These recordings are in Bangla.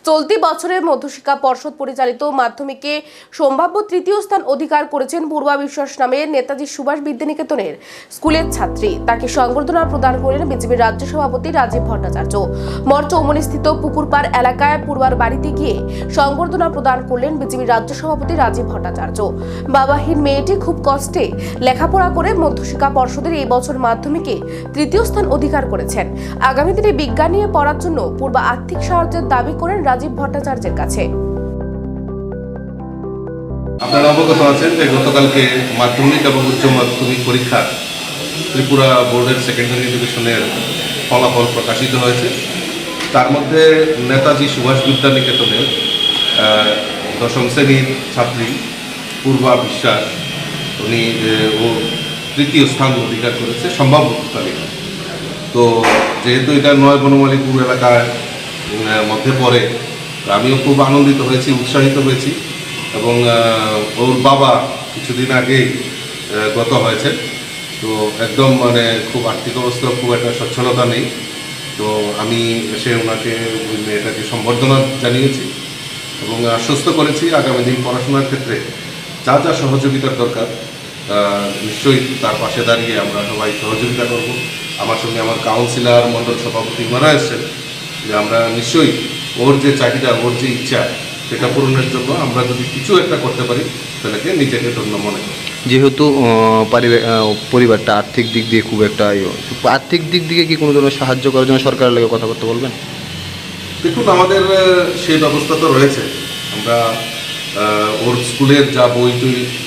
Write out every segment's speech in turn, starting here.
চলতি বছরের মধ্যশিক্ষা পর্ষদ পরিচালিত মাধ্যমিকে সম্ভাব্য তৃতীয় স্থান অধিকার করেছেন পূর্বা বিশ্বাস নামের নেতাজি সুভাষ বিদ্যানিকেতনের স্কুলের ছাত্রী। তাকে সংবর্ধনা প্রদান করলেন বিজেপির রাজ্য সভাপতি রাজীব ভট্টাচার্য। মঠ চৌমুহনীস্থিত পুকুরপাড় এলাকায় পূর্বার বাড়িতে গিয়ে সংবর্ধনা প্রদান করলেন বিজেপির রাজ্য সভাপতি রাজীব ভট্টাচার্য। বাবাহীন মেয়েটি খুব কষ্টে লেখাপড়া করে মধ্যশিক্ষা পর্ষদের এই বছর মাধ্যমিকে তৃতীয় স্থান অধিকার করেছেন। আগামী দিনে বিজ্ঞান নিয়ে পড়ার জন্য পূর্বা আর্থিক সাহায্যের দাবি করেন রাজীব ভট্টাচার্যের কাছে। আপনারা অবগত আছেন যে গতকালকে মাধ্যমিক এবং উচ্চ মাধ্যমিক পরীক্ষা ত্রিপুরা বোর্ডের সেকেন্ডারি ডিভিশনের ফলাফল প্রকাশিত হয়েছে। তার মধ্যে নেতাজি সুভাষ বিদ্যানিকেতনের দশম শ্রেণীর ছাত্রী পূর্বা বিশ্বাস উনি ও তৃতীয় স্থান অধিকার করেছে সম্ভাব্য তালিকা। তো যেহেতু এটা নয় বনমালীপুর এলাকার মধ্যে পড়ে, আমিও খুব আনন্দিত হয়েছি, উৎসাহিত হয়েছি। এবং ওর বাবা কিছুদিন আগেই গত হয়েছে। তো একদম খুব আর্থিক অবস্থা খুব একটা সচ্ছলতা নেই। তো আমি এসে ওনাকে ওই মেয়েটাকে সম্বর্ধনা জানিয়েছি এবং আশ্বস্ত করেছি আগামী দিন পড়াশোনার ক্ষেত্রে যা যা সহযোগিতার দরকার নিশ্চয়ই তার পাশে দাঁড়িয়ে আমরা সবাই সহযোগিতা করব। আমার সঙ্গে আমার কাউন্সিলর মণ্ডল সভাপতি মারা এসছেন যে আমরা নিশ্চয়ই ওর যে চাহিদা, ওর যে ইচ্ছা সেটা পূরণের জন্য আমরা যদি কিছু একটা করতে পারি তাহলে নিজেকে ধন্য মনে করি। যেহেতু পরিবারটা আর্থিক দিক দিয়ে খুব একটা আর্থিক দিক থেকে কি কোনো ধরনের সাহায্য করার জন্য সরকারের লাগে কথা করতে বলবেন? দেখুন, আমাদের সেই ব্যবস্থা তো রয়েছে। আমরা ওর স্কুলের যা বই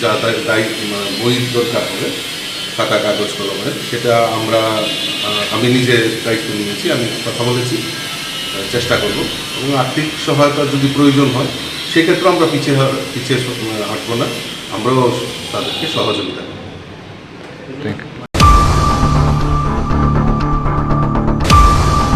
যা বই দরকার হবে খাতা কাগজ কলমের, সেটা আমি নিজে দায়িত্ব নিয়েছি। আমি কথা বলেছি, চেষ্টা করব এবং আর্থিক সহায়তা যদি প্রয়োজন হয় সেক্ষেত্রে আমরা পিছিয়ে হাঁটবো না, আমরাও তাদেরকে সহযোগিতা করব। Thank you.